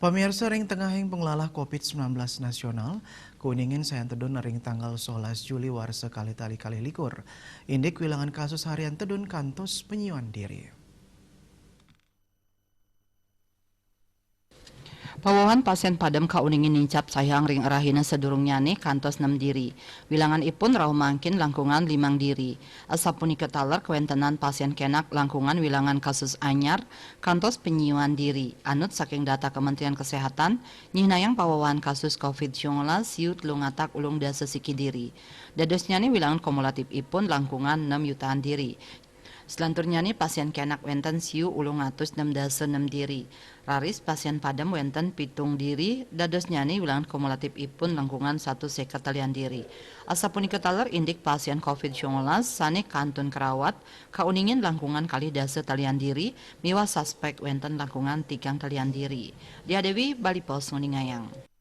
Pamirsa ring tengahing penglalah COVID-19 nasional, Kuningan sayan tedun ring tanggal 11 Juli warsa kali likur. Indik wilangan kasus harian tedun kantos penyuan diri. Pawahan pasien padam kauningin nincap sayang ring arahina sedurung nyane kantos 6 diri. Wilangan ipun rau mangkin langkungan 5 diri. Asapuni ketalar kewentenan pasien kenak langkungan wilangan kasus anyar kantos penyuan diri. Anut saking data Kementerian Kesehatan, nyihnayang pawahan kasus COVID-19 siut lungatak ulung dasa siki diri. Dados nyane wilangan kumulatif ipun langkungan 6 jutaan diri. Selanturnya nih pasien kenak wenten siu ulung atus 6 diri. Raris pasien padam wenten pitung diri, dados nyani wilangan kumulatif ipun langkungan 1 sekatalian diri. Asapuni ketaler indik pasien COVID-19 sane kantun kerawat, kauningin langkungan kali dasa talian diri, miwa suspek wenten langkungan 3 talian diri. Dia Dewi Bali Pos Nguningayang.